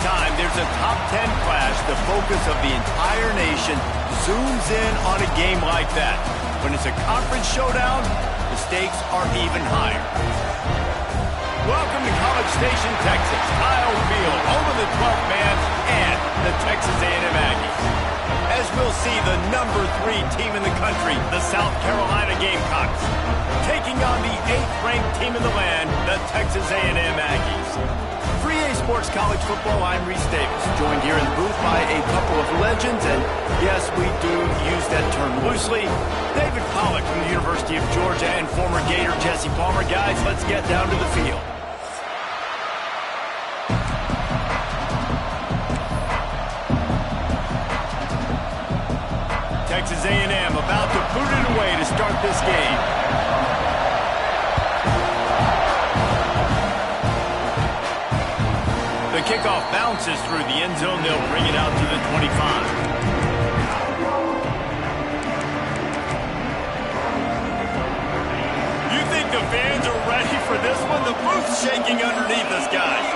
time there's a top 10 clash, the focus of the entire nation zooms in on a game like that. When it's a conference showdown, the stakes are even higher. Welcome to College Station, Texas, Kyle Field, home of the 12th man and the Texas A&M Aggies. As we'll see, the number 3 team in the country, the South Carolina Gamecocks, taking on the 8th-ranked team in the land, the Texas A&M Aggies. 3A Sports College Football, I'm Reese Davis, joined here in the booth by a couple of legends, and yes, we do use that term loosely. David Pollack from the University of Georgia and former Gator Jesse Palmer. Guys, let's get down to the field. Texas A&M about to put it away to start this game. The kickoff bounces through the end zone. They'll bring it out to the 25. You think the fans are ready for this one? The booth's shaking underneath us, guys.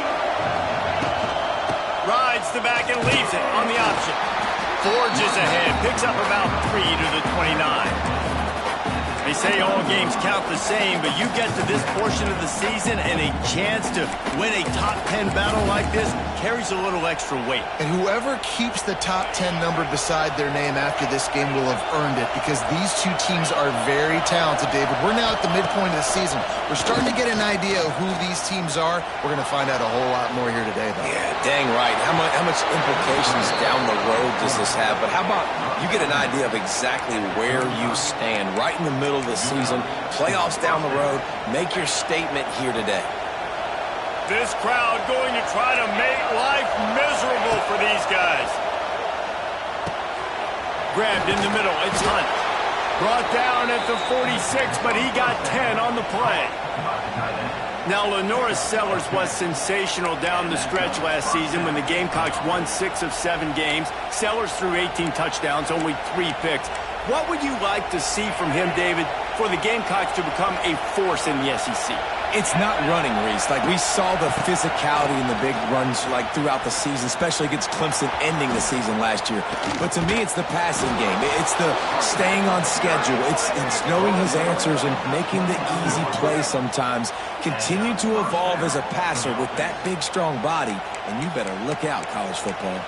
Rides the back and leaves it on the option. Forges ahead, picks up about 3 to the 29. They say all games count the same, but you get to this portion of the season and a chance to win a top 10 battle like this carries a little extra weight. And whoever keeps the top 10 number beside their name after this game will have earned it, because these two teams are very talented, David. We're now at the midpoint of the season. We're starting to get an idea of who these teams are. We're going to find out a whole lot more here today, though. Yeah, dang right. How much implications down the road does this have? But how about you get an idea of exactly where you stand right in the middle of the season, playoffs down the road, make your statement here today. This crowd going to try to make life miserable for these guys. Grabbed in the middle, it's Hunt. Brought down at the 46, but he got 10 on the play. Now, Lenora Sellers was sensational down the stretch last season when the Gamecocks won 6 of 7 games. Sellers threw 18 touchdowns, only 3 picks. What would you like to see from him, David, for the Gamecocks to become a force in the SEC? It's not running, Reese. Like, we saw the physicality in the big runs like throughout the season, especially against Clemson ending the season last year. But to me, it's the passing game. It's the staying on schedule. It's knowing his answers and making the easy play sometimes. Continue to evolve as a passer with that big, strong body, and you better look out, college football.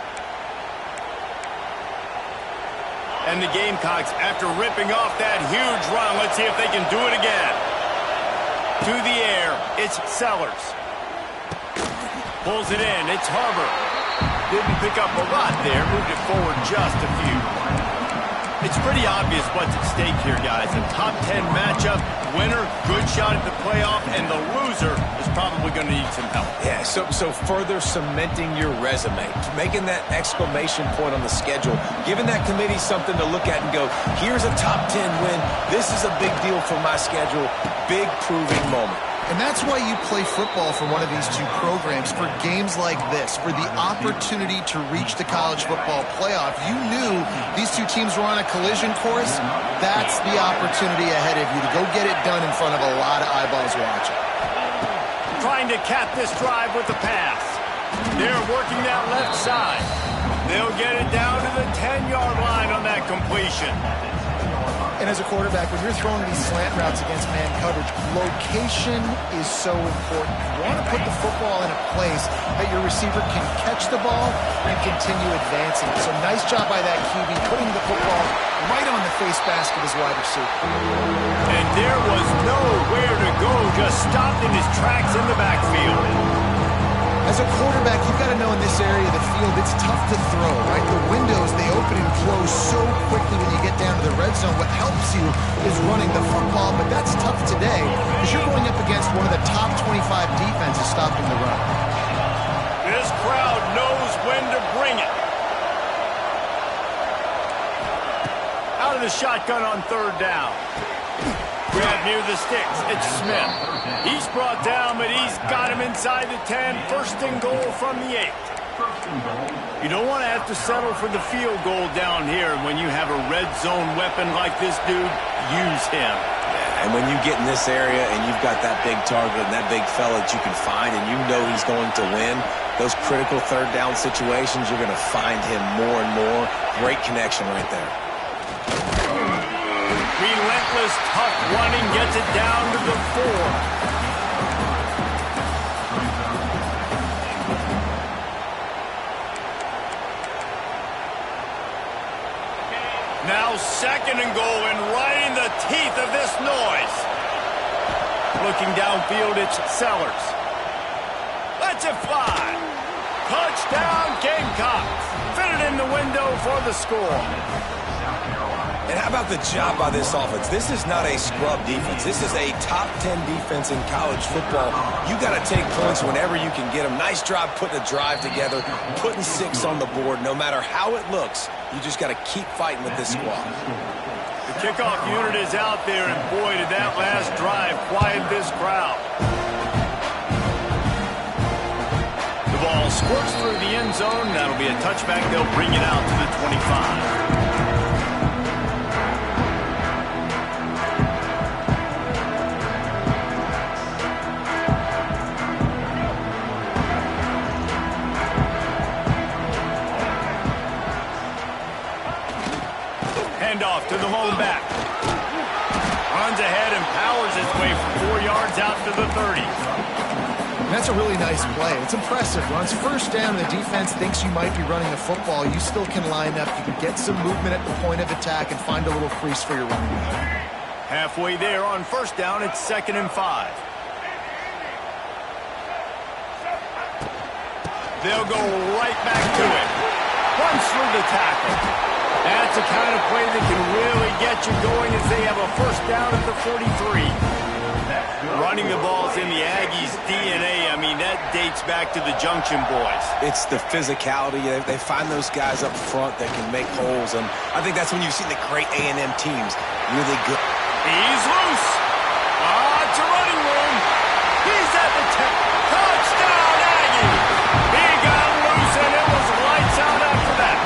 And the Gamecocks, after ripping off that huge run, let's see if they can do it again. To the air, it's Sellers. Pulls it in, it's Harbor. Didn't pick up a lot there, moved it forward just a few. It's pretty obvious what's at stake here, guys. A top 10 matchup, winner, good shot at the playoff, and the loser is probably going to need some help. Yeah, so further cementing your resume, making that exclamation point on the schedule, giving that committee something to look at and go, here's a top 10 win. This is a big deal for my schedule. Big proving moment. And that's why you play football for one of these two programs, for games like this, for the opportunity to reach the college football playoff. You knew these two teams were on a collision course. That's the opportunity ahead of you to go get it done in front of a lot of eyeballs watching. Trying to cap this drive with the pass. They're working that left side. They'll get it down to the 10-yard line on that completion. And as a quarterback, when you're throwing these slant routes against man coverage, location is so important. You want to put the football in a place that your receiver can catch the ball and continue advancing. So nice job by that QB, putting the football right on the face mask of his wide receiver. And there was nowhere to go, just stopped in his tracks in the backfield. As a quarterback, you've got to know in this area of the field, it's tough to throw, right? The windows, they open and close so quickly when you get down to the red zone. What helps you is running the football, but that's tough today because you're going up against one of the top 25 defenses stopping the run. This crowd knows when to bring it. Out of the shotgun on 3rd down. Grab near the sticks. It's Smith. He's brought down, but he's got him inside the 10. First and goal from the 8. You don't want to have to settle for the field goal down here. When you have a red zone weapon like this dude, use him. Yeah, And when you get in this area and you've got that big target and that big fella that you can find and you know he's going to win, those critical third down situations, you're going to find him more and more. Great connection right there. Relentless, tough running gets it down to the 4. Now 2nd and goal, and right in the teeth of this noise. Looking downfield, it's Sellers. Lets it fly. Touchdown, Gamecocks. Fitted in the window for the score. And how about the job by this offense? This is not a scrub defense. This is a top 10 defense in college football. You got to take points whenever you can get them. Nice job putting a drive together, putting 6 on the board. No matter how it looks, you just got to keep fighting with this squad. The kickoff unit is out there, and boy, did that last drive quiet this crowd. The ball squirts through the end zone. That'll be a touchback. They'll bring it out to the 25. Handoff to the lone back. Runs ahead and powers his way for 4 yards out to the 30. And that's a really nice play. It's impressive. Runs first down, the defense thinks you might be running the football. You still can line up. You can get some movement at the point of attack and find a little crease for your running back. Halfway there on first down, it's 2nd and 5. They'll go right back to it. Runs through the tackle. That's the kind of play that can really get you going as they have a first down at the 43. Running the ball's in the Aggies' DNA. I mean, that dates back to the Junction Boys. It's the physicality. They find those guys up front that can make holes, and I think that's when you've seen the great A&M teams really good. He's loose. It's a running room. He's at the 10. Touchdown, Aggie. He got loose, and it was lights out after that.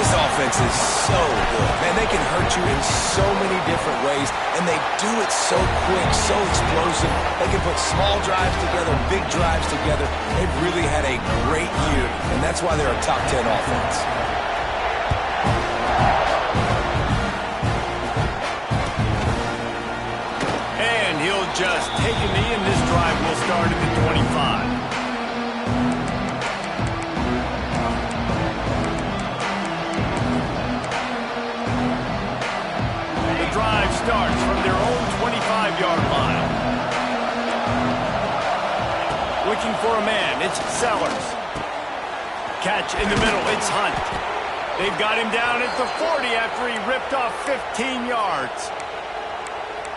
This offense is so good. Man, they can hurt you in so many different ways, and they do it so quick, so explosive. They can put small drives together, big drives together. They've really had a great year, and that's why they're a top 10 offense. And he'll just take a knee, and this drive will start at the 25. Drive starts from their own 25-yard line. Looking for a man, it's Sellers. Catch in the middle, it's Hunt. They've got him down at the 40 after he ripped off 15 yards.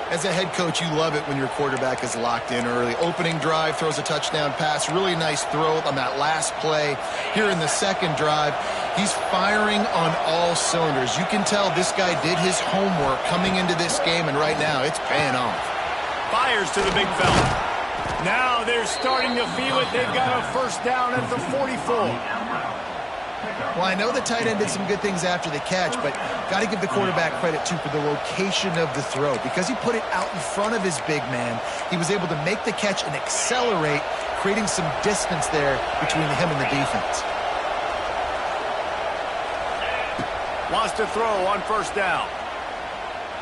As a head coach, you love it when your quarterback is locked in early. Opening drive, throws a touchdown pass. Really nice throw on that last play. Here in the second drive, he's firing on all cylinders. You can tell this guy did his homework coming into this game, and right now it's paying off. Fires to the big fella. Now they're starting to feel it. They've got a first down at the 44. Well, I know the tight end did some good things after the catch, but got to give the quarterback credit, too, for the location of the throw. Because he put it out in front of his big man, he was able to make the catch and accelerate, creating some distance there between him and the defense. Wants to throw on first down.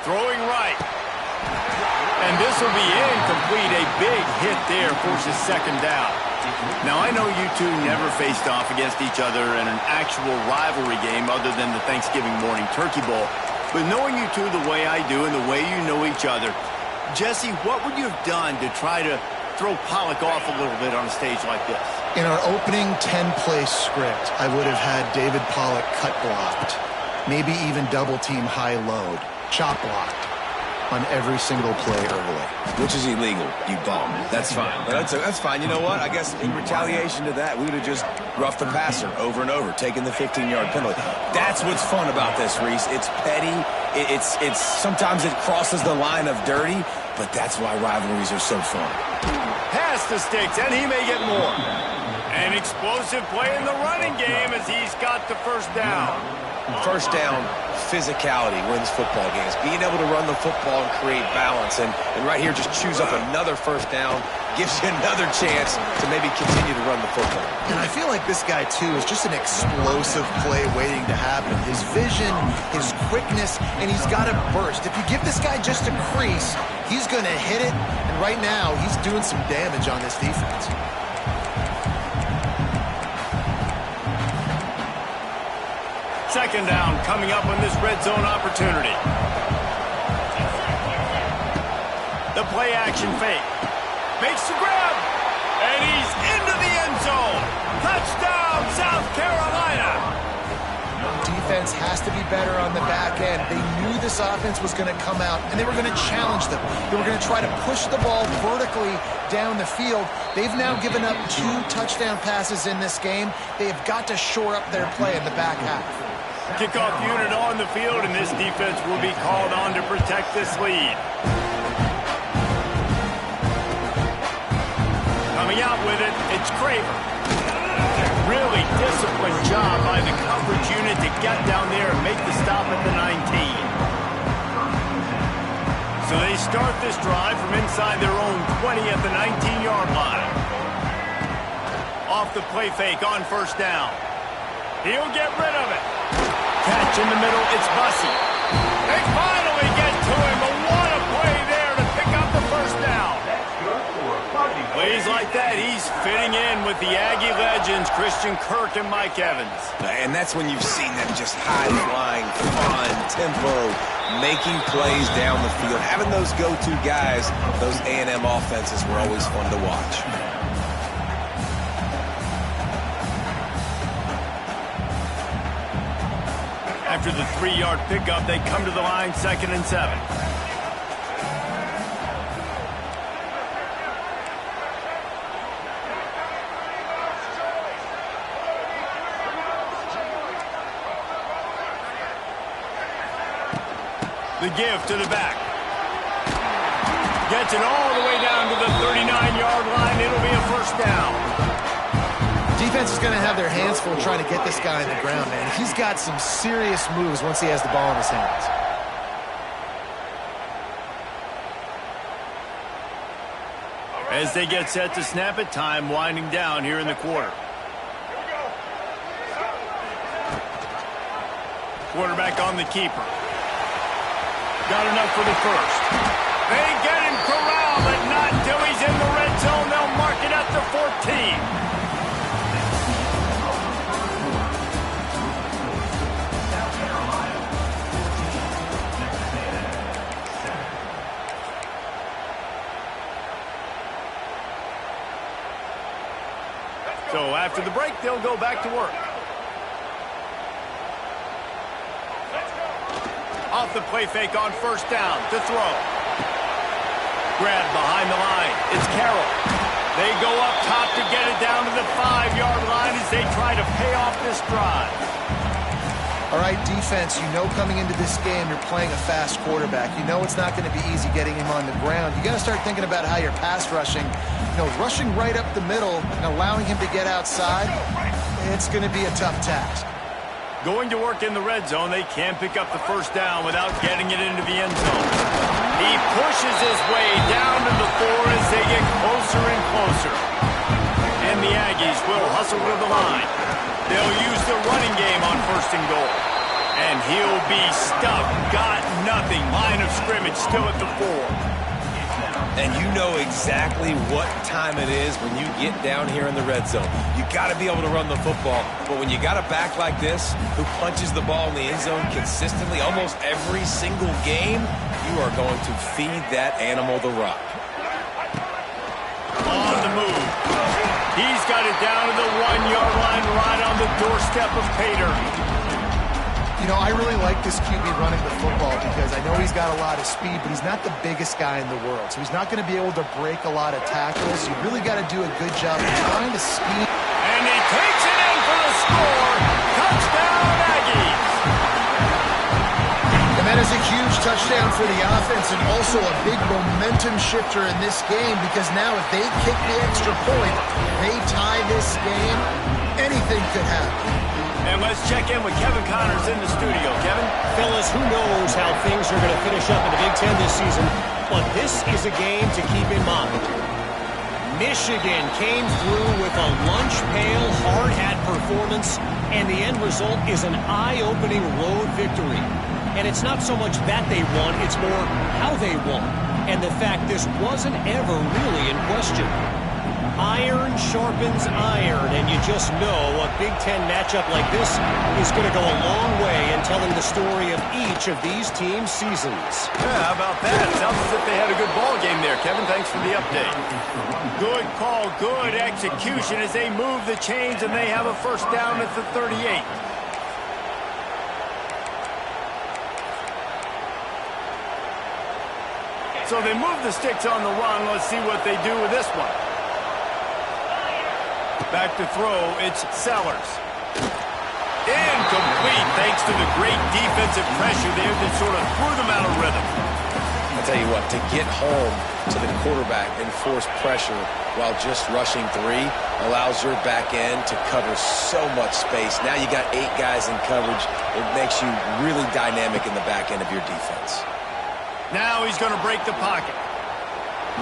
Throwing right. And this will be incomplete. A big hit there forces second down. Now, I know you two never faced off against each other in an actual rivalry game other than the Thanksgiving morning Turkey Bowl. But knowing you two the way I do and the way you know each other, Jesse, what would you have done to try to throw Pollock off a little bit on a stage like this? In our opening 10-play script, I would have had David Pollock cut blocked. Maybe even double-team high load. Chop blocked on every single play early. Which is illegal, you bum. That's fine. But that's fine. You know what? I guess in retaliation to that, we would have just roughed the passer over and over, taking the 15-yard penalty. That's what's fun about this, Reese. It's petty. It's sometimes it crosses the line of dirty, but that's why rivalries are so fun. Pass the sticks, and he may get more. An explosive play in the running game as he's got the first down. First down, physicality wins football games. Being able to run the football and create balance. And right here, just choose up another first down. Gives you another chance to maybe continue to run the football. And I feel like this guy, too, is just an explosive play waiting to happen. His vision, his quickness, and he's got a burst. If you give this guy just a crease, he's going to hit it. And right now, he's doing some damage on this defense. Second down coming up on this red zone opportunity. The play action fake. Makes the grab. And he's into the end zone. Touchdown, South Carolina. Defense has to be better on the back end. They knew this offense was going to come out, and they were going to challenge them. They were going to try to push the ball vertically down the field. They've now given up 2 touchdown passes in this game. They have got to shore up their play in the back half. Kickoff unit on the field, and this defense will be called on to protect this lead. Coming out with it, it's Craver. Really disciplined job by the coverage unit to get down there and make the stop at the 19. So they start this drive from inside their own 20 at the 19-yard line. Off the play fake on first down. He'll get rid of it. Catch in the middle, it's Bussey. They finally get to him, but what a play there to pick up the first down. Plays like that, he's fitting in with the Aggie legends, Christian Kirk and Mike Evans. And that's when you've seen them just high-flying, fun, tempo, making plays down the field. Having those go-to guys, those A&M offenses were always fun to watch. After the 3-yard pickup, they come to the line, 2nd and 7. The give to the back. Gets it all the way down to the 39-yard line. It'll be a first down. Defense is going to have their hands full trying to get this guy on the ground, man. He's got some serious moves once he has the ball in his hands. As they get set to snap it, time winding down here in the quarter. Quarterback on the keeper. Got enough for the first. They get him corralled, but not until he's in the red zone. They'll mark it at the 14. So after the break, they'll go back to work. Off the play fake on first down to throw. Grab behind the line. It's Carroll. They go up top to get it down to the 5-yard line as they try to pay off this drive. All right, defense, you know coming into this game you're playing a fast quarterback. You know it's not going to be easy getting him on the ground. You got to start thinking about how you're pass rushing. You know, rushing right up the middle and allowing him to get outside, it's going to be a tough task. Going to work in the red zone, they can't pick up the first down without getting it into the end zone. He pushes his way down to the 4 as they get closer and closer. And the Aggies will hustle to the line. They'll use the running game on first and goal. And he'll be stuffed. Got nothing. Line of scrimmage still at the 4. And you know exactly what time it is when you get down here in the red zone. You got to be able to run the football. But when you got a back like this who punches the ball in the end zone consistently almost every single game, you are going to feed that animal the rock. On the move. He's got it down to the 1-yard line right on the doorstep of Pater. You know, I really like this QB running the football because I know he's got a lot of speed, but he's not the biggest guy in the world. So he's not going to be able to break a lot of tackles. You really got to do a good job of trying to speed. And he takes it in for the score. Touchdown, Aggies. And that is a huge touchdown for the offense and also a big momentum shifter in this game because now if they kick the extra point, they tie this game, anything could happen. And let's check in with Kevin Connors in the studio. Kevin? Fellas, who knows how things are going to finish up in the Big Ten this season, but this is a game to keep in mind. Michigan came through with a lunch pail, hard-hat performance, and the end result is an eye-opening road victory. And it's not so much that they won, it's more how they won. And the fact this wasn't ever really in question. Iron sharpens iron, and you just know a Big Ten matchup like this is going to go a long way in telling the story of each of these teams' seasons. Yeah, how about that? Sounds as if they had a good ball game there. Kevin, thanks for the update. Good call, good execution as they move the chains, and they have a first down at the 38. So they move the sticks on the run. Let's see what they do with this one. Back to throw, it's Sellers. Incomplete, thanks to the great defensive pressure there that sort of threw them out of rhythm. I'll tell you what, to get home to the quarterback and force pressure while just rushing three allows your back end to cover so much space. Now you got 8 guys in coverage. It makes you really dynamic in the back end of your defense. Now he's going to break the pocket.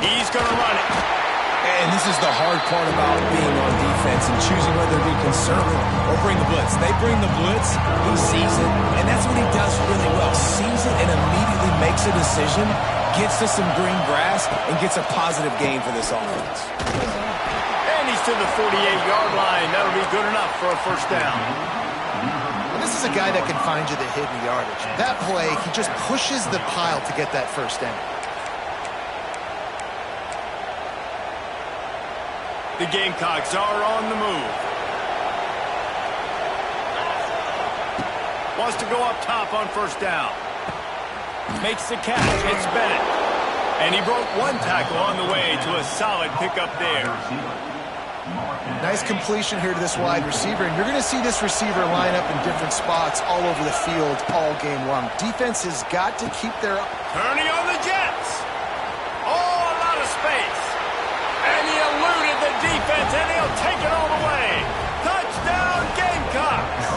He's going to run it. And this is the hard part about being on defense and choosing whether to be conservative or bring the blitz. They bring the blitz, he sees it, and that's what he does really well. Sees it and immediately makes a decision, gets to some green grass, and gets a positive gain for this offense. And he's to the 48-yard line. That'll be good enough for a first down. This is a guy that can find you the hidden yardage. That play, he just pushes the pile to get that first down. The Gamecocks are on the move. Wants to go up top on first down. Makes the catch. It's Bennett. And he broke one tackle on the way to a solid pickup there. Nice completion here to this wide receiver, and you're going to see this receiver line up in different spots all over the field all game long. Defense has got to keep their... Turning on the Jets. Oh, a lot of space. And he eluded the defense, and he'll take it all the way. Touchdown, Gamecocks.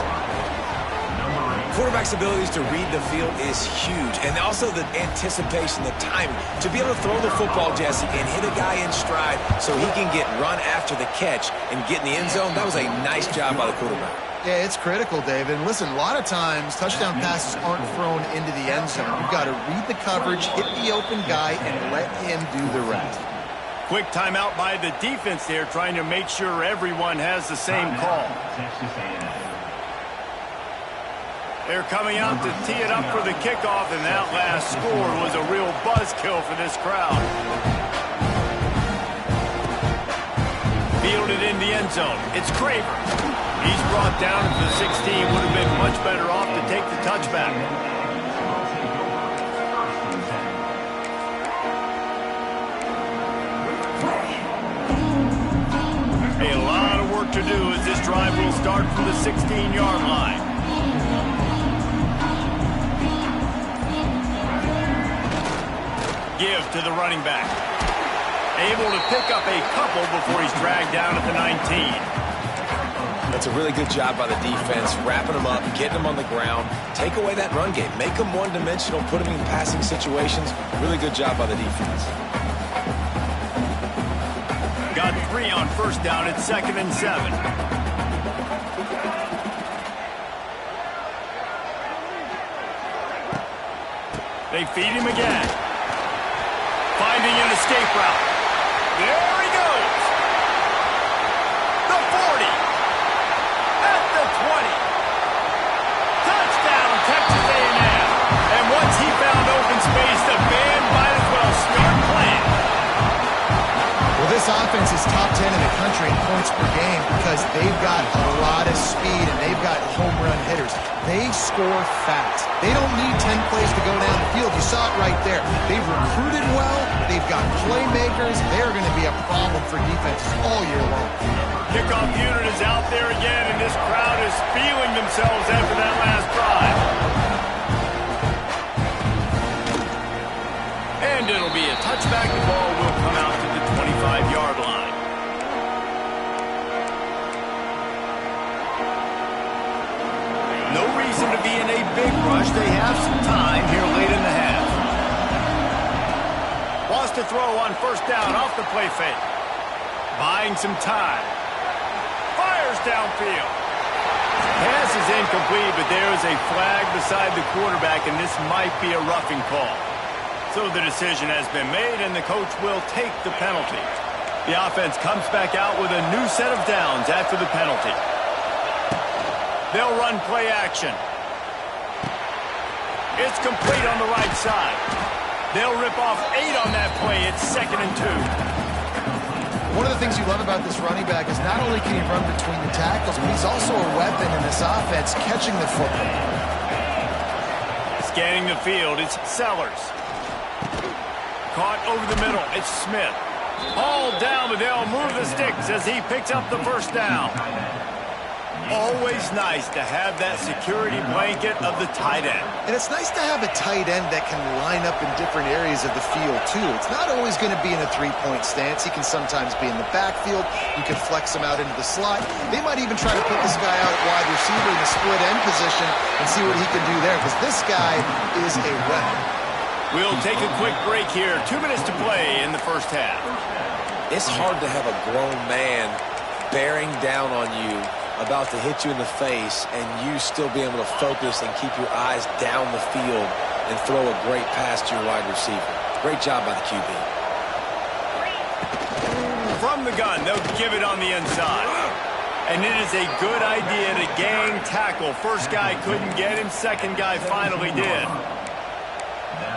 Quarterback's abilities to read the field is huge, and also the anticipation, the timing. To be able to throw the football, Jesse, and hit a guy in stride so he can get run after the catch and get in the end zone, that was a nice job by the quarterback. Yeah, it's critical, David. And listen, a lot of times touchdown passes aren't thrown into the end zone. You've got to read the coverage, hit the open guy, and let him do the rest. Quick timeout by the defense there, trying to make sure everyone has the same call. They're coming out to tee it up for the kickoff, and that last score was a real buzzkill for this crowd. Fielded in the end zone. It's Craver. He's brought down to the 16. Would have been much better off to take the touchback. A lot of work to do as this drive will start from the 16-yard line. Give to the running back. Able to pick up a couple before he's dragged down at the 19. That's a really good job by the defense, wrapping them up, getting them on the ground, take away that run game, make them one-dimensional, put them in passing situations. Really good job by the defense. Got 3 on first down at 2nd and 7. They feed him again. Finding an escape route. There he goes. The 40. At the 20. Touchdown, Texas A&M. And once he found open space, the band might as well start playing. Well, this offense is top 10 in the country in points per game because they've got a lot of speed and they've got home run hitters. They score fast. They don't need 10 plays to go down the field. You saw it right there. They've recruited well. They've got playmakers. They're going to be a problem for defenses all year long. Kickoff unit is out there again, and this crowd is feeling themselves after that last drive. And it'll be a touchback. The ball will come out to the 25-yard line. to be in a big rush. They have some time here late in the half. Wants to throw on first down off the play fake. Buying some time. Fires downfield. Pass is incomplete, but there is a flag beside the quarterback, and this might be a roughing call. So the decision has been made, and the coach will take the penalty. The offense comes back out with a new set of downs after the penalty. They'll run play action. It's complete on the right side. They'll rip off 8 on that play. It's 2nd and 2. One of the things you love about this running back is not only can he run between the tackles, but he's also a weapon in this offense, catching the football. Scanning the field, it's Sellers. Caught over the middle, it's Smith. All down, but they'll move the sticks as he picks up the first down. Always nice to have that security blanket of the tight end. And it's nice to have a tight end that can line up in different areas of the field, too. It's not always going to be in a three-point stance. He can sometimes be in the backfield. You can flex him out into the slot. They might even try to put this guy out at wide receiver in the split end position and see what he can do there, because this guy is a weapon. We'll take a quick break here. 2 minutes to play in the first half. It's hard to have a grown man bearing down on you, about to hit you in the face, and you still be able to focus and keep your eyes down the field and throw a great pass to your wide receiver. Great job by the QB. From the gun, they'll give it on the inside. And it is a good idea to gang tackle. First guy couldn't get him, second guy finally did.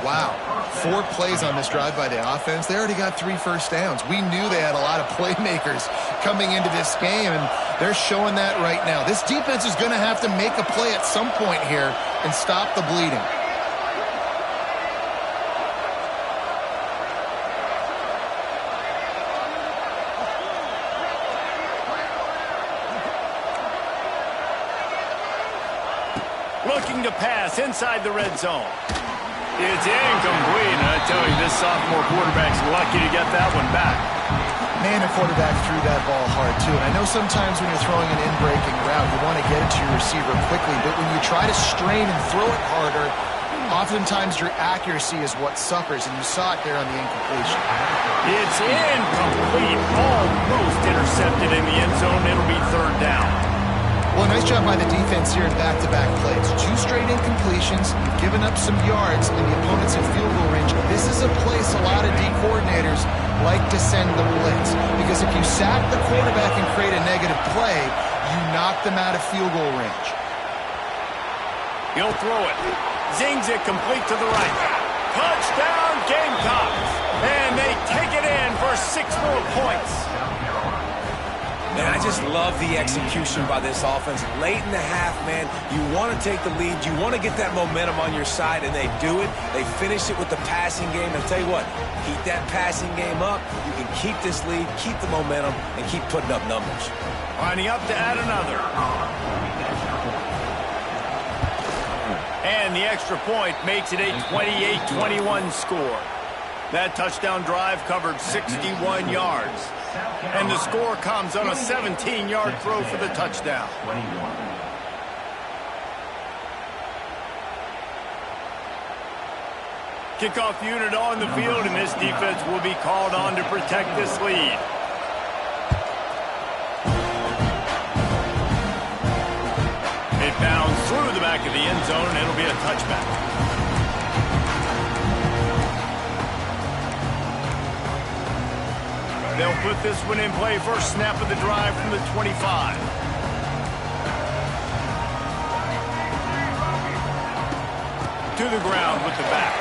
Wow, 4 plays on this drive by the offense. They already got 3 first downs. We knew they had a lot of playmakers coming into this game, and they're showing that right now. This defense is going to have to make a play at some point here and stop the bleeding. Looking to pass inside the red zone. It's incomplete, and I tell you, this sophomore quarterback's lucky to get that one back. Man, the quarterback threw that ball hard, too. And I know sometimes when you're throwing an in-breaking route, you want to get it to your receiver quickly, but when you try to strain and throw it harder, oftentimes your accuracy is what suffers, and you saw it there on the incompletion. It's incomplete, almost intercepted in the end zone. It'll be 3rd down. Well, nice job by the defense here in back-to-back plays. 2 straight incompletions, giving up some yards, and the opponent's in field goal range. This is a place a lot of D coordinators like to send the blitz, because if you sack the quarterback and create a negative play, you knock them out of field goal range. He'll throw it. Zings it complete to the right. Touchdown, Gamecocks! And they take it in for 6 more points. Man, I just love the execution by this offense. Late in the half, man, you want to take the lead. You want to get that momentum on your side, and they do it. They finish it with the passing game. And I'll tell you what, keep that passing game up. You can keep this lead, keep the momentum, and keep putting up numbers. Lining up to add another. And the extra point makes it a 28-21 score. That touchdown drive covered 61 yards. And the score comes on a 17-yard throw for the touchdown. Kickoff unit on the field, and this defense will be called on to protect this lead. It bounds through the back of the end zone, and it'll be a touchback. They'll put this one in play. First snap of the drive from the 25. To the ground with the back.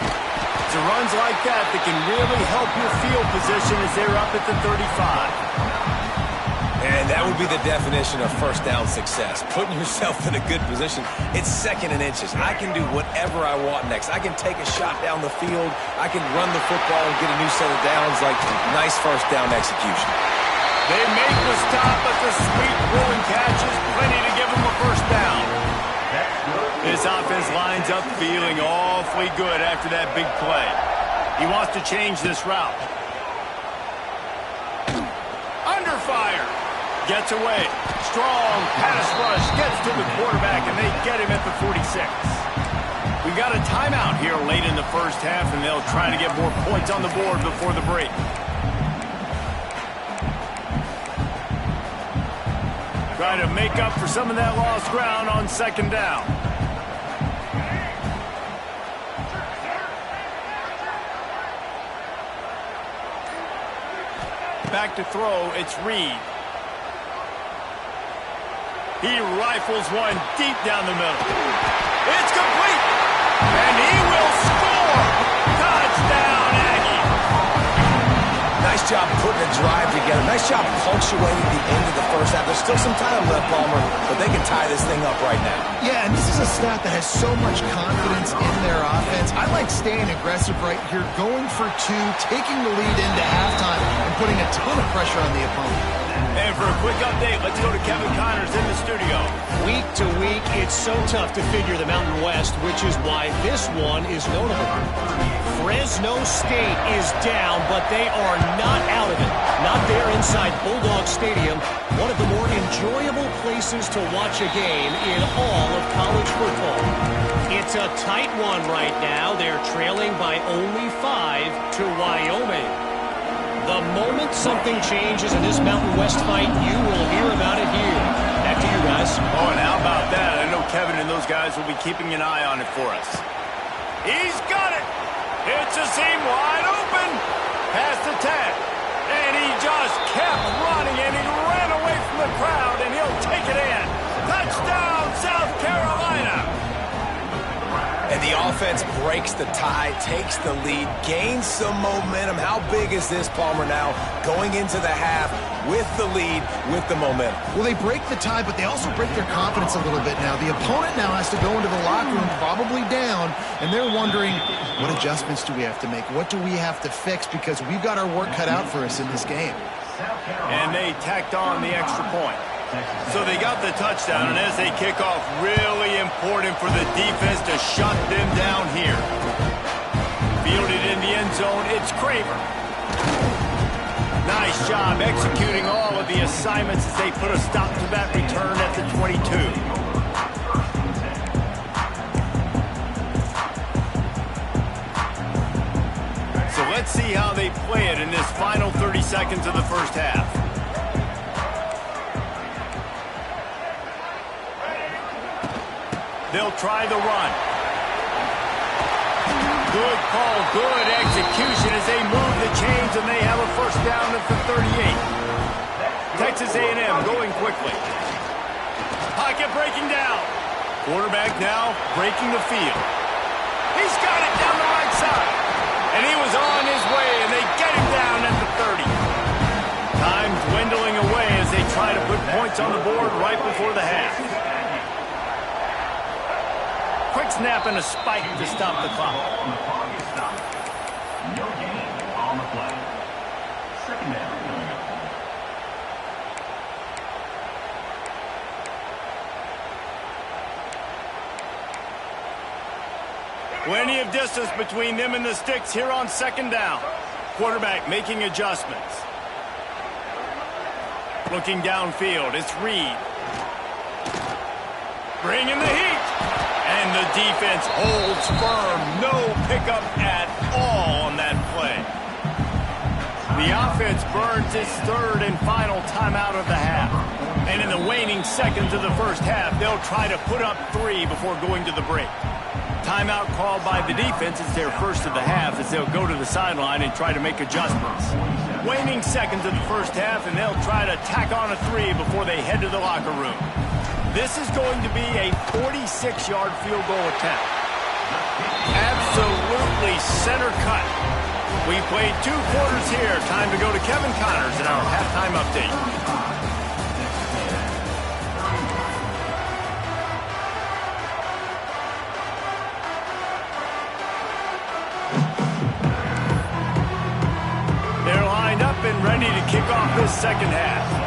It's runs like that can really help your field position as they're up at the 35. And that would be the definition of first down success. Putting yourself in a good position. It's 2nd and inches. I can do whatever I want next. I can take a shot down the field. I can run the football and get a new set of downs. Like, nice first down execution. They make the stop, but the sweet rolling catch is plenty to give them a first down. This offense lines up feeling awfully good after that big play. He wants to change this route. Under fire. Gets away. Strong pass rush. Gets to the quarterback, and they get him at the 46. We've got a timeout here late in the first half, and they'll try to get more points on the board before the break. Try to make up for some of that lost ground on second down. Back to throw, it's Reed. He rifles one deep down the middle. It's complete! And he will score! Touchdown, Aggie! Nice job putting a drive together. Nice job punctuating the end of the first half. There's still some time left, Palmer, but they can tie this thing up right now. Yeah, and this is a staff that has so much confidence in their offense. I like staying aggressive right here, going for two, taking the lead into halftime, and putting a ton of pressure on the opponent. And for a quick update, let's go to Kevin Connors in the studio. Week to week, it's so tough to figure the Mountain West, which is why this one is notable. Fresno State is down, but they are not out of it. Not there inside Bulldog Stadium, one of the more enjoyable places to watch a game in all of college football. It's a tight one right now. They're trailing by only 5 to Wyoming. The moment something changes in this Mountain West fight, you will hear about it here. Back to you guys. Oh, and how about that? I know Kevin and those guys will be keeping an eye on it for us. He's got it! It's a seam wide open! Past the 10. And he just kept running, and he ran away from the crowd, and he'll take it in. Touchdown, South Carolina! And the offense breaks the tie, takes the lead, gains some momentum. How big is this, Palmer, now going into the half with the lead, with the momentum? Well, they break the tie, but they also break their confidence a little bit now. The opponent now has to go into the locker room, probably down, and they're wondering, what adjustments do we have to make? What do we have to fix? Because we've got our work cut out for us in this game. And they tacked on the extra point. So they got the touchdown, and as they kick off, really important for the defense to shut them down here. Fielded in the end zone, it's Craver. Nice job executing all of the assignments as they put a stop to that return at the 22. So let's see how they play it in this final 30 seconds of the first half. They'll try the run. Good call, good execution as they move the chains, and they have a first down at the 38. Texas A&M going quickly. Pocket breaking down. Quarterback now breaking the field. He's got it down the right side. And he was on his way, and they get him down at the 30. Time dwindling away as they try to put points on the board right before the half. Quick snap and a spike to stop the clock. No gain on the play. Second down. Plenty of distance between them and the sticks here on second down. Quarterback making adjustments. Looking downfield, it's Reed. Bringing the heat. And the defense holds firm. No pickup at all on that play. The offense burns its third and final timeout of the half. And in the waning seconds of the first half, they'll try to put up 3 before going to the break. Timeout called by the defense. It's their first of the half as they'll go to the sideline and try to make adjustments. Waning seconds of the first half, and they'll try to tack on a 3 before they head to the locker room. This is going to be a 46-yard field goal attempt. Absolutely center cut. We played 2 quarters here. Time to go to Kevin Connors in our halftime update. They're lined up and ready to kick off this second half.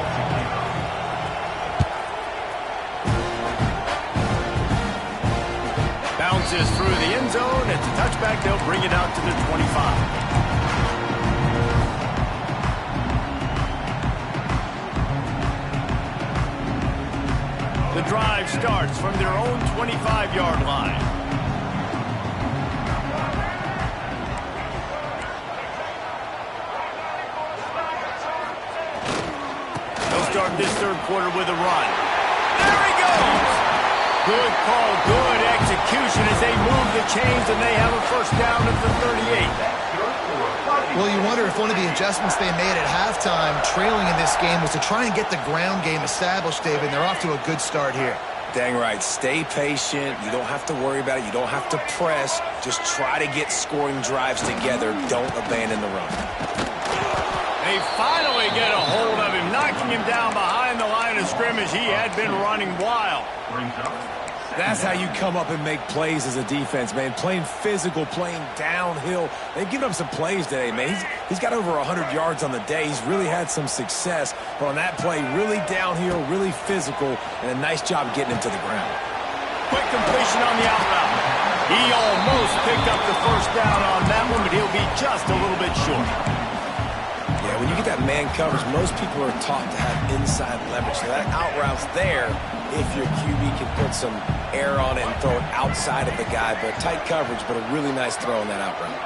Bounces through the end zone. It's a touchback. They'll bring it out to the 25. drive starts from their own 25-yard line. They'll start this third quarter with a run. There he goes! Good call, good execution as they move the chains, and they have a first down at the 38. Well, you wonder if one of the adjustments they made at halftime, trailing in this game, was to try and get the ground game established, David. They're off to a good start here. Dang right. Stay patient. You don't have to worry about it. You don't have to press. Just try to get scoring drives together. Don't abandon the run. They finally get a hold of him, knocking him down behind the line of scrimmage. He had been running wild. That's how you come up and make plays as a defense, man. Playing physical, playing downhill. They've given up some plays today, man. He's got over 100 yards on the day. He's really had some success. But on that play, really downhill, really physical, and a nice job getting him to the ground. Quick completion on the out route. He almost picked up the first down on that one, but he'll be just a little bit short. Yeah, when you get that man coverage, most people are taught to have inside leverage. So that out route's there if your QB can put some air on it and throw it outside of the guy. But tight coverage, but a really nice throw on that out route.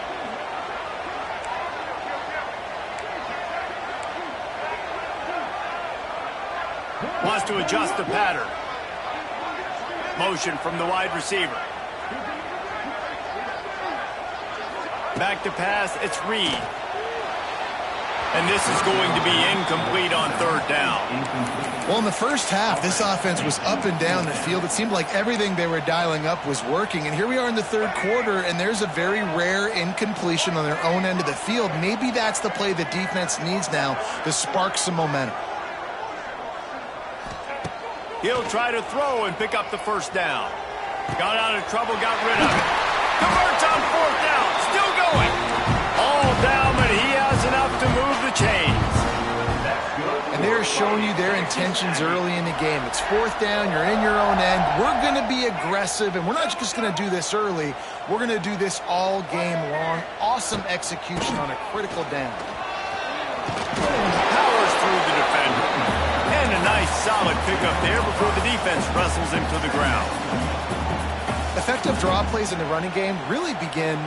Wants to adjust the pattern. Motion from the wide receiver. Back to pass, it's Reed. And this is going to be incomplete on third down. Well, in the first half, this offense was up and down the field. It seemed like everything they were dialing up was working. And here we are in the third quarter, and there's a very rare incompletion on their own end of the field. Maybe that's the play the defense needs now to spark some momentum. He'll try to throw and pick up the first down. Got out of trouble, got rid of it. Converts on fourth down, still going. All down, but he has enough to move the chains. And they're showing you their intentions early in the game. It's fourth down, you're in your own end. We're going to be aggressive, and we're not just going to do this early. We're going to do this all game long. Awesome execution on a critical down. Powers through the defender. And a nice solid pickup there before the defense wrestles him to the ground. Effective draw plays in the running game really begin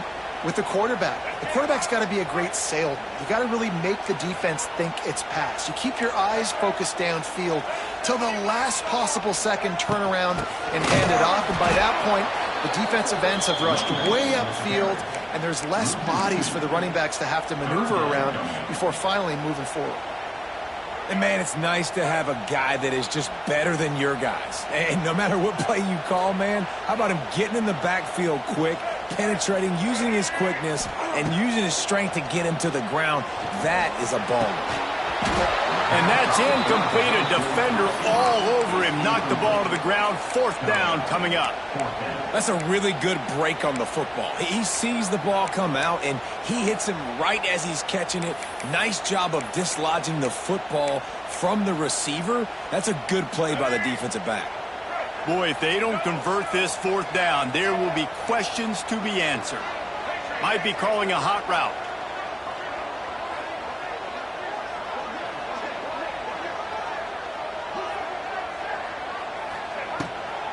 with the quarterback. The quarterback's got to be a great salesman. You got to really make the defense think it's pass. You keep your eyes focused downfield till the last possible second, turn around and hand it off. And by that point, the defensive ends have rushed way upfield, and there's less bodies for the running backs to have to maneuver around before finally moving forward. And, man, it's nice to have a guy that is just better than your guys. And no matter what play you call, man, how about him getting in the backfield quick, penetrating, using his quickness, and using his strength to get him to the ground? That is a baller. And that's incomplete. A defender all over him. Knocked the ball to the ground. Fourth down coming up. That's a really good break on the football. He sees the ball come out, and he hits him right as he's catching it. Nice job of dislodging the football from the receiver. That's a good play by the defensive back. Boy, if they don't convert this fourth down, there will be questions to be answered. Might be calling a hot route.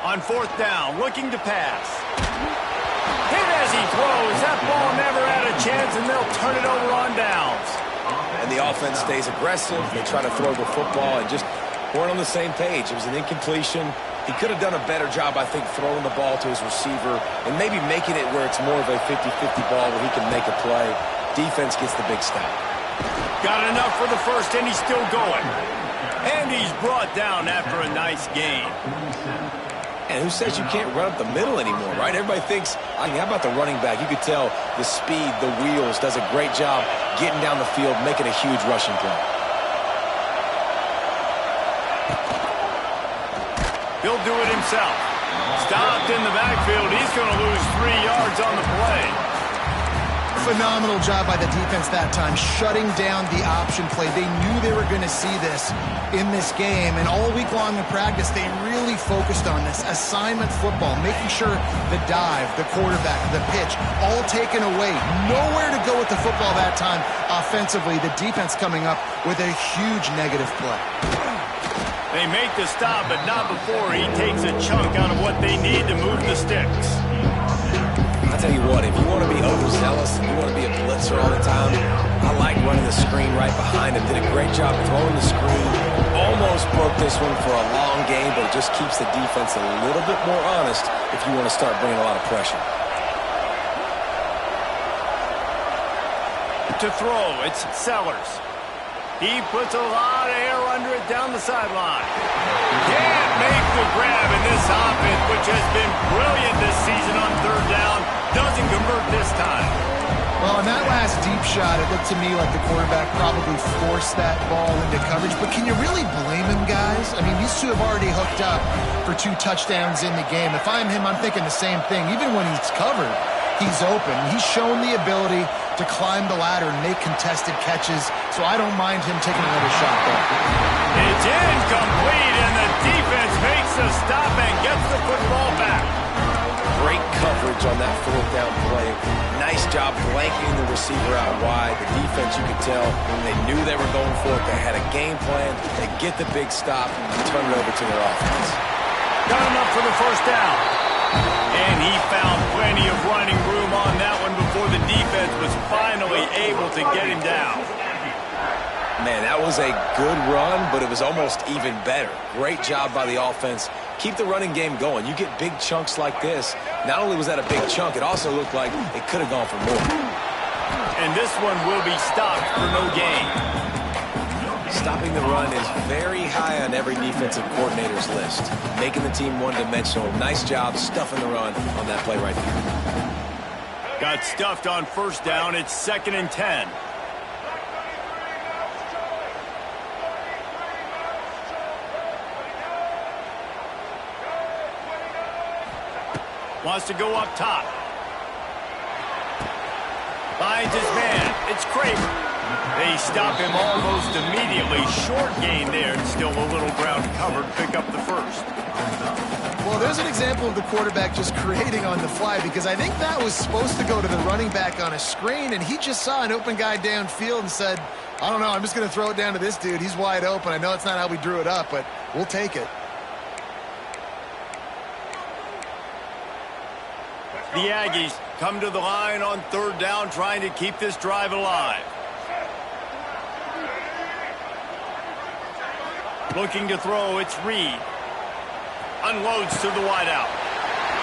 On fourth down, looking to pass. Hit as he throws. That ball never had a chance, and they'll turn it over on downs. And the offense stays aggressive. They try to throw the football and just weren't on the same page. It was an incompletion. He could have done a better job, I think, throwing the ball to his receiver and maybe making it where it's more of a 50-50 ball where he can make a play. Defense gets the big stop. Got enough for the first, and he's still going. And he's brought down after a nice gain. And who says you can't run up the middle anymore, right? Everybody thinks, I mean, how about the running back? You could tell the speed, the wheels, does a great job getting down the field, making a huge rushing play. He'll do it himself. Stopped in the backfield. He's going to lose 3 yards on the play. Phenomenal job by the defense that time, shutting down the option play. They knew they were going to see this in this game, and all week long in practice, they really focused on this assignment football, making sure the dive, the quarterback, the pitch, all taken away. Nowhere to go with the football that time offensively. The defense coming up with a huge negative play. They make the stop, but not before he takes a chunk out of what they need to move the sticks. I'll tell you what, if you want to be overzealous, if you want to be a blitzer all the time, I like running the screen right behind him. Did a great job throwing the screen. Almost broke this one for a long game, but it just keeps the defense a little bit more honest if you want to start bringing a lot of pressure. To throw, it's Sellers. He puts a lot of air under it down the sideline. Can't make the grab in this offense, which has been brilliant this season on third down. Doesn't convert this time. Well, in that last deep shot, it looked to me like the quarterback probably forced that ball into coverage. But can you really blame him, guys? I mean, these two have already hooked up for 2 touchdowns in the game. If I'm him, I'm thinking the same thing. Even when he's covered, he's open. He's shown the ability to climb the ladder and make contested catches, so I don't mind him taking another shot there. It's incomplete, and the defense makes a stop and gets the football back. Great coverage on that 4th down play. Nice job blanketing the receiver out wide. The defense, you could tell, they knew they were going for it. They had a game plan. They get the big stop and turn it over to their offense. Got him up for the first down. And he found plenty of running room on that one before the defense was finally able to get him down. Man, that was a good run, but it was almost even better. Great job by the offense. Keep the running game going. You get big chunks like this. Not only was that a big chunk, it also looked like it could have gone for more. And this one will be stopped for no gain. Stopping the run is very high on every defensive coordinator's list. Making the team one-dimensional. Nice job stuffing the run on that play right there. Got stuffed on first down. It's 2nd and 10. Wants to go up top. Finds his man. It's Kramer. They stop him almost immediately. Short gain there, and still a little ground covered. Pick up the first. Well, there's an example of the quarterback just creating on the fly, because I think that was supposed to go to the running back on a screen, and he just saw an open guy downfield and said, I don't know, I'm just going to throw it down to this dude. He's wide open. I know it's not how we drew it up, but we'll take it. The Aggies come to the line on 3rd down, trying to keep this drive alive. Looking to throw, it's Reed. Unloads to the wideout.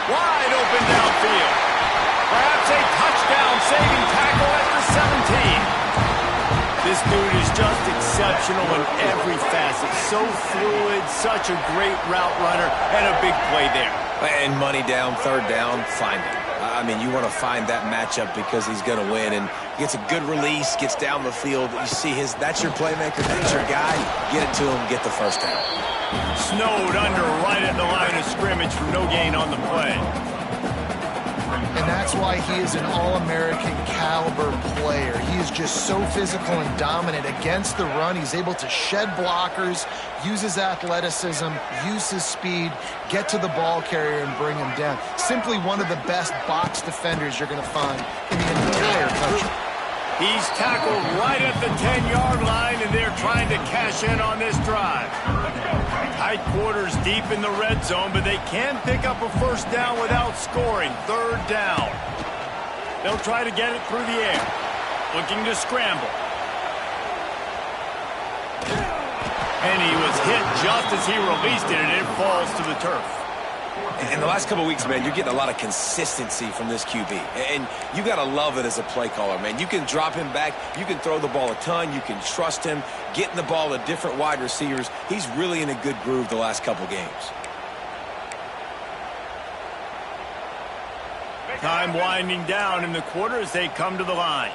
Wide open downfield. Perhaps a touchdown-saving tackle at the 17. This dude is just exceptional in every facet. So fluid, such a great route runner, and a big play there. And money down, 3rd down, find him. I mean, you want to find that matchup because he's going to win. And gets a good release, gets down the field. You see that's your playmaker, that's your guy. Get it to him, get the first down. Snowed under right at the line of scrimmage for no gain on the play. And that's why he is an All-American caliber player. He is just so physical and dominant against the run. He's able to shed blockers, use his athleticism, use his speed, get to the ball carrier and bring him down. Simply one of the best box defenders you're going to find in the entire country. He's tackled right at the 10-yard line, and they're trying to cash in on this drive. Tight quarters deep in the red zone, but they can pick up a first down without scoring. 3rd down. They'll try to get it through the air. Looking to scramble. And he was hit just as he released it, and it falls to the turf. In the last couple of weeks, man, you're getting a lot of consistency from this QB. And you got to love it as a play caller, man. You can drop him back. You can throw the ball a ton. You can trust him. Getting the ball to different wide receivers. He's really in a good groove the last couple games. Time winding down in the quarter as they come to the line.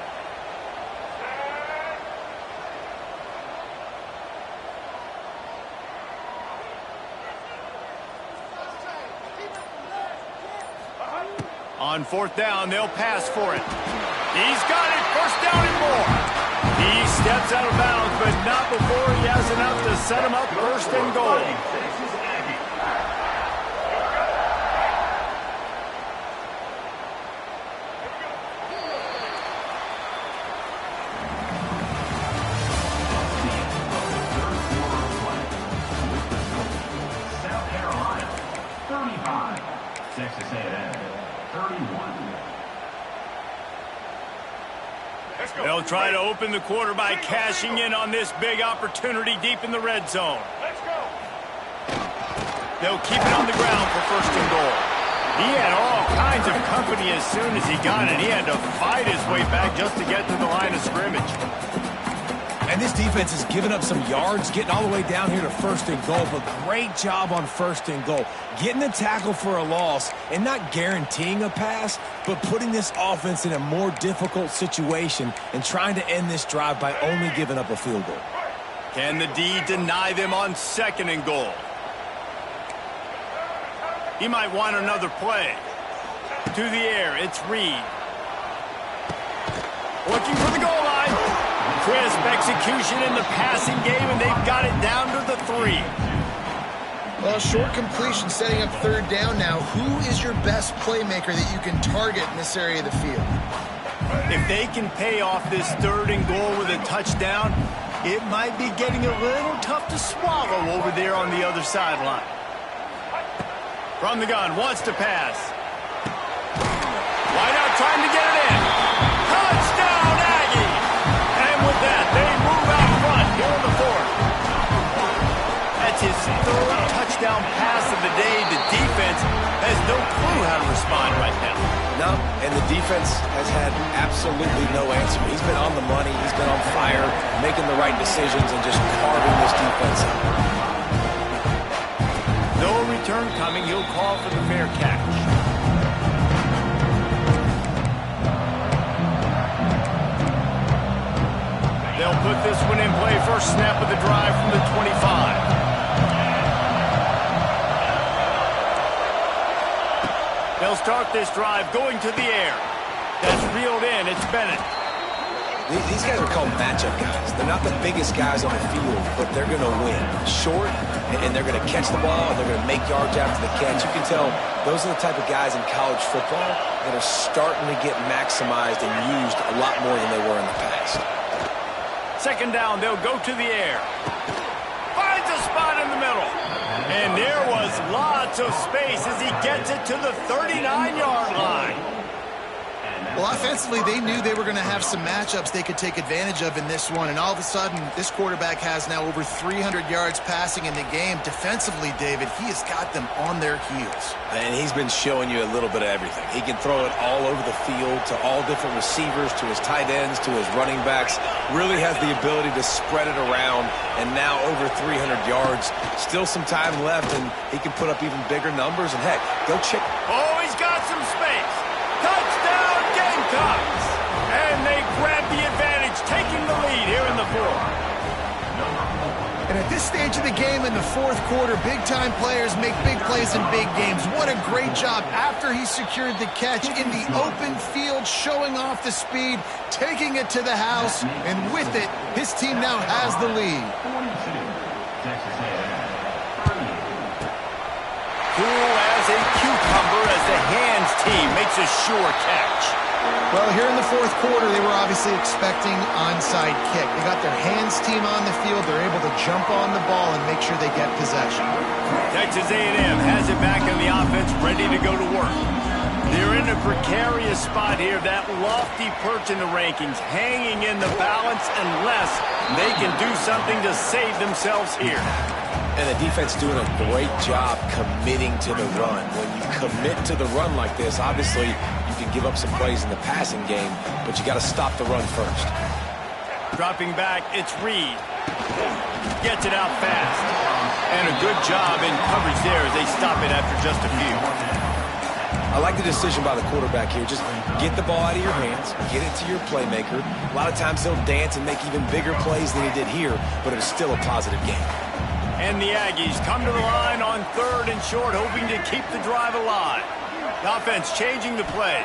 On 4th down, they'll pass for it. He's got it, 1st down and more. He steps out of bounds, but not before he has enough to set him up 1st and goal. They'll try to open the quarter by cashing in on this big opportunity deep in the red zone. They'll keep it on the ground for first and goal. He had all kinds of company as soon as he got it. He had to fight his way back just to get to the line of scrimmage. And this defense has given up some yards, getting all the way down here to first and goal, but great job on first and goal. Getting the tackle for a loss and not guaranteeing a pass, but putting this offense in a more difficult situation and trying to end this drive by only giving up a field goal. Can the D deny them on second and goal? He might want another play. To the air, it's Reed. Looking for the goal line. Crisp execution in the passing game, and they've got it down to the 3. Well, short completion setting up third down now. Who is your best playmaker that you can target in this area of the field? If they can pay off this third and goal with a touchdown, it might be getting a little tough to swallow over there on the other sideline. From the gun, wants to pass. Wide out trying to get it in. Touchdown, Aggie! And with that, they move out front here in the 4th. That's his 3rd touchdown pass of the day. The defense has no clue how to respond right now. No, and the defense has had absolutely no answer. He's been on the money. He's been on fire, making the right decisions and just carving this defense up. No return coming. He'll call for the fair catch. They'll put this one in play. First snap of the drive from the 25. They'll start this drive going to the air. That's reeled in. It's Bennett. These guys are called matchup guys.Ey're not the biggest guys on the field, but they're going to win. Short, and they're going to catch the ball, and they're going to make yards after the catch. You can tell those are the type of guys in college football that are starting to get maximized and used a lot more than they were in the past. Second down, they'll go to the air. Finds a spot in the middle. And there was lots of space as he gets it to the 39-yard line. Well, offensively, they knew they were going to have some matchups they could take advantage of in this one. And all of a sudden, this quarterback has now over 300 yards passing in the game. Defensively, David, he has got them on their heels. And he's been showing you a little bit of everything. He can throw it all over the field to all different receivers, to his tight ends, to his running backs. Really has the ability to spread it around. And now over 300 yards. Still some time left, and he can put up even bigger numbers. And, heck, go check. Oh, he's got some space. Touchdown, Gamecocks. And they grab the advantage, taking the lead here in the 4th. And at this stage of the game in the 4th quarter, big-time players make big plays in big games. What a great job after he secured the catch in the open field, showing off the speed, taking it to the house, and with it, his team now has the lead. Cool as a cucumber as the hands team makes a sure catch. Well, here in the 4th quarter, they were obviously expecting onside kick. They got their hands team on the field. They're able to jump on the ball and make sure they get possession. Texas A&M has it back on the offense, ready to go to work. They're in a precarious spot here. That lofty perch in the rankings, hanging in the balance unless they can do something to save themselves here. And the defense doing a great job committing to the run. When you commit to the run like this, obviously you can give up some plays in the passing game, but you got to stop the run first. Dropping back, it's Reed. Gets it out fast. And a good job in coverage there as they stop it after just a few. I like the decision by the quarterback here. Just get the ball out of your hands, get it to your playmaker. A lot of times he'll dance and make even bigger plays than he did here, but it's still a positive game. And the Aggies come to the line on 3rd and short, hoping to keep the drive alive. The offense changing the play.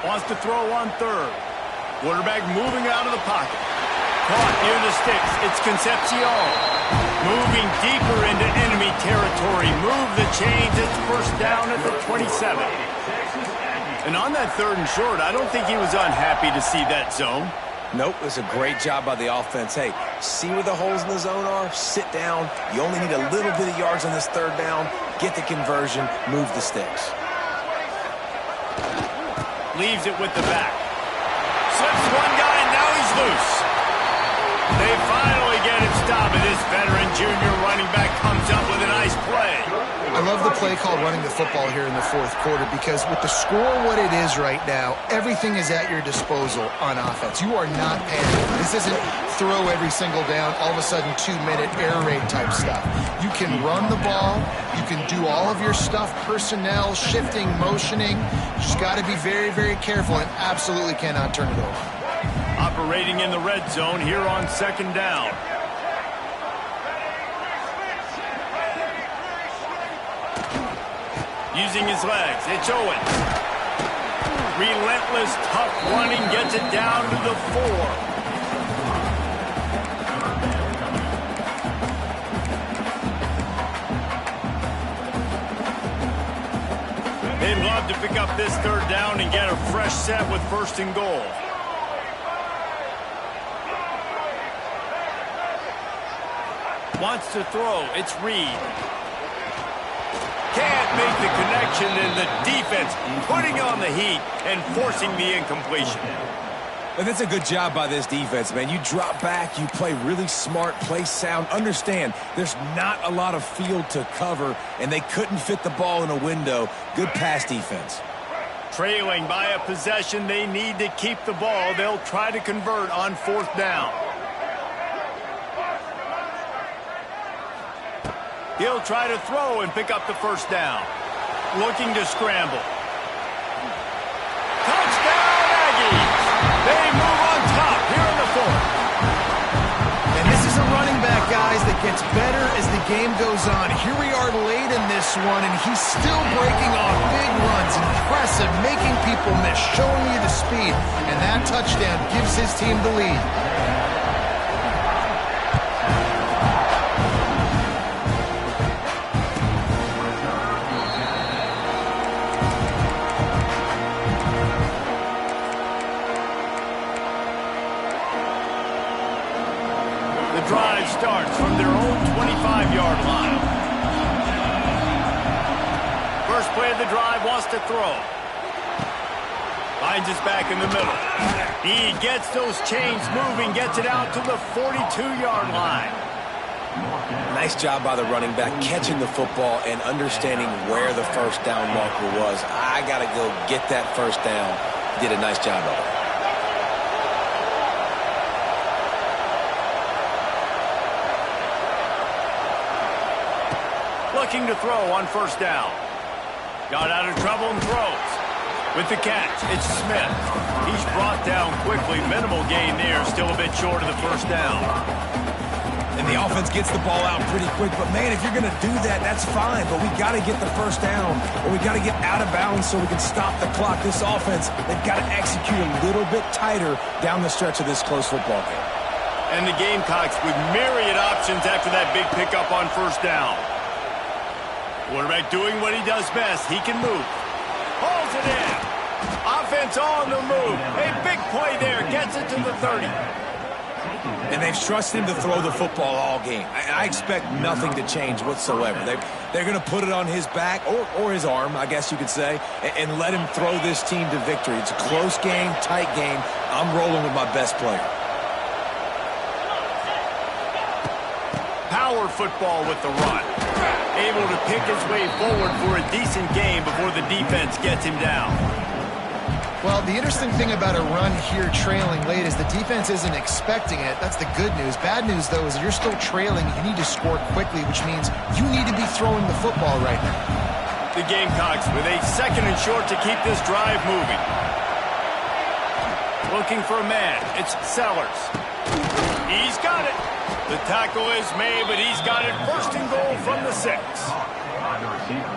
Wants to throw on 3rd. Quarterback moving out of the pocket. Caught near the sticks. It's Concepcion. Moving deeper into enemy territory. Move the chains. It's first down at the 27. And on that 3rd and short, I don't think he was unhappy to see that zone. Nope, it was a great job by the offense. Hey, see where the holes in the zone are? Sit down. You only need a little bit of yards on this 3rd down. Get the conversion. Move the sticks. Leaves it with the back. Slips one guy love the play called running the football here in the fourth quarter because with the score what it is right now, everything is at your disposal on offense. You are not panicking. This isn't throw every single down, all of a sudden 2-minute air raid type stuff. You can run the ball. You can do all of your stuff, personnel, shifting, motioning. You just got to be very, very careful and absolutely cannot turn it over. Operating in the red zone here on second down. Using his legs, it's Owens. Relentless, tough running, gets it down to the 4. They'd love to pick up this third down and get a fresh set with first and goal. Wants to throw, it's Reed. Can't make the connection, and the defense putting on the heat and forcing the incompletion. And that's a good job by this defense, man. You drop back, you play really smart, play sound. Understand, there's not a lot of field to cover, and they couldn't fit the ball in a window. Good pass defense. Trailing by a possession, they need to keep the ball. They'll try to convert on fourth down. He'll try to throw and pick up the first down. Looking to scramble. Touchdown, Aggies! They move on top here in the fourth. And this is a running back, guys, that gets better as the game goes on. Here we are late in this one, and he's still breaking off big runs. Impressive, making people miss, showing you the speed. And that touchdown gives his team the lead. Drive starts from their own 25-yard line. First play of the drive, wants to throw. Finds his back in the middle. He gets those chains moving, gets it out to the 42-yard line. Nice job by the running back, catching the football and understanding where the first down marker was. I got to go get that first down. Did a nice job of it. Looking to throw on first down. Got out of trouble and throws. With the catch, it's Smith. He's brought down quickly. Minimal gain there, still a bit short of the first down. And the offense gets the ball out pretty quick. But, man, if you're going to do that, that's fine. But we got to get the first down, or we got to get out of bounds so we can stop the clock. This offense, they've got to execute a little bit tighter down the stretch of this close football game. And the Gamecocks with myriad options after that big pickup on first down. Quarterback doing what he does best. He can move. Holds it in. Offense on the move. A big play there. Gets it to the 30. And they've trusted him to throw the football all game. I expect nothing to change whatsoever. They're going to put it on his back, or his arm, I guess you could say, and let him throw this team to victory. It's a close game, tight game. I'm rolling with my best player. Power football with the run. Able to pick his way forward for a decent game before the defense gets him down. Well, the interesting thing about a run here trailing late is the defense isn't expecting it. That's the good news. Bad news, though, is you're still trailing. You need to score quickly, which means you need to be throwing the football right now. The Gamecocks with a second and short to keep this drive moving. Looking for a man. It's Sellers. He's got it. The tackle is made, but he's got it first and goal from the 6.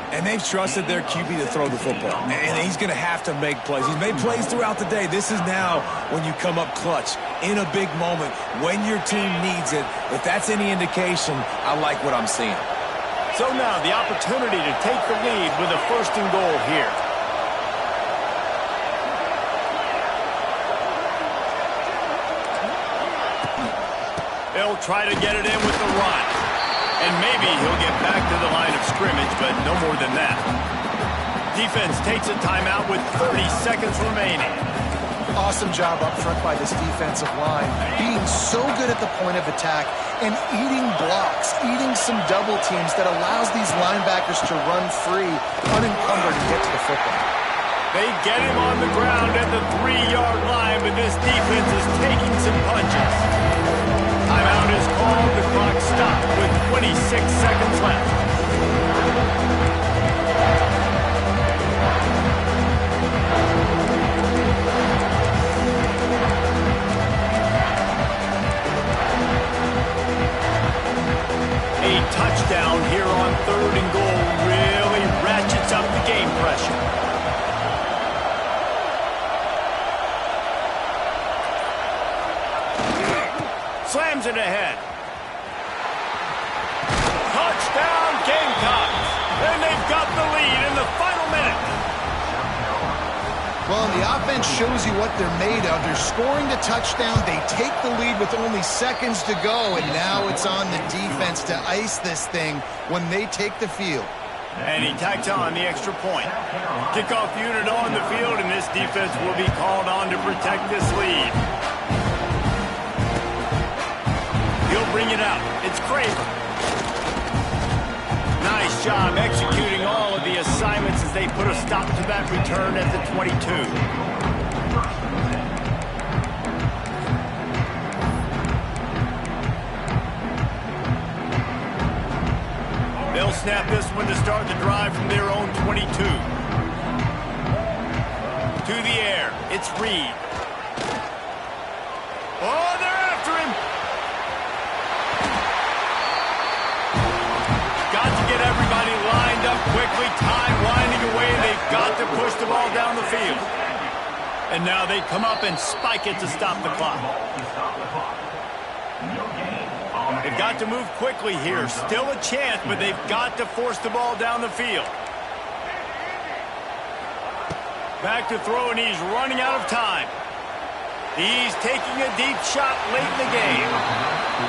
And they've trusted their QB to throw the football. And he's going to have to make plays. He's made plays throughout the day. This is now when you come up clutch in a big moment when your team needs it. If that's any indication, I like what I'm seeing. So now the opportunity to take the lead with a first and goal here. He'll try to get it in with the run. And maybe he'll get back to the line of scrimmage, but no more than that. Defense takes a timeout with 30 seconds remaining. Awesome job up front by this defensive line, being so good at the point of attack and eating blocks, eating some double teams that allows these linebackers to run free, unencumbered, and get to the football. They get him on the ground at the 3-yard line, but this defense is taking some punches. Timeout is called. The clock stopped with 26 seconds left. A touchdown here on 3rd and goal really ratchets up the game pressure. Slams it ahead. Touchdown Gamecocks. And they've got the lead in the final minute. Well, the offense shows you what they're made of. They're scoring the touchdown. They take the lead with only seconds to go, and now it's on the defense to ice this thing when they take the field. And he tacks on the extra point. Kickoff unit on the field, and this defense will be called on to protect this lead. He'll bring it out. It's Craver. Nice job executing all of the assignments as they put a stop to that return at the 22. They'll snap this one to start the drive from their own 22. To the air. It's Reed. Oh, they're after him. Got to get everybody lined up quickly. Time winding away. They've got to push the ball down the field. And now they come up and spike it to stop the clock. They've got to move quickly here. Still a chance, but they've got to force the ball down the field. Back to throw, and he's running out of time. He's taking a deep shot late in the game.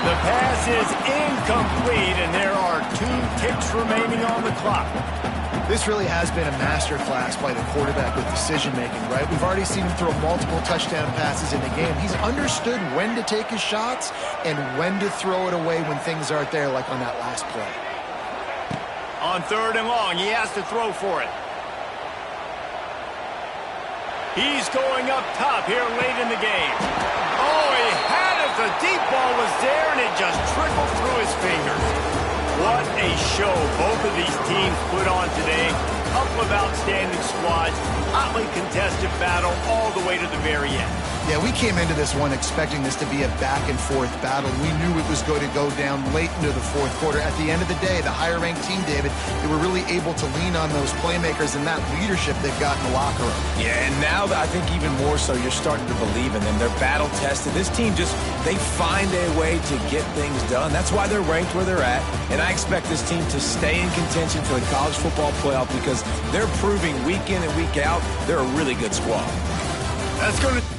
The pass is incomplete, and there are 2 ticks remaining on the clock. This really has been a masterclass by the quarterback with decision-making, right? We've already seen him throw multiple touchdown passes in the game. He's understood when to take his shots and when to throw it away when things aren't there, like on that last play. On 3rd and long, he has to throw for it. He's going up top here late in the game. Oh, he had it. The deep ball was there, and it just trickled through his fingers. What a show both of these teams put on today. Couple of outstanding squads. Hotly contested battle all the way to the very end. Yeah, we came into this one expecting this to be a back-and-forth battle. We knew it was going to go down late into the 4th quarter. At the end of the day, the higher-ranked team, David, they were really able to lean on those playmakers and that leadership they've got in the locker room. Yeah, and now I think even more so, you're starting to believe in them. They're battle-tested. This team they find a way to get things done. That's why they're ranked where they're at. And I expect this team to stay in contention for the college football playoff because they're proving week in and week out they're a really good squad. That's going to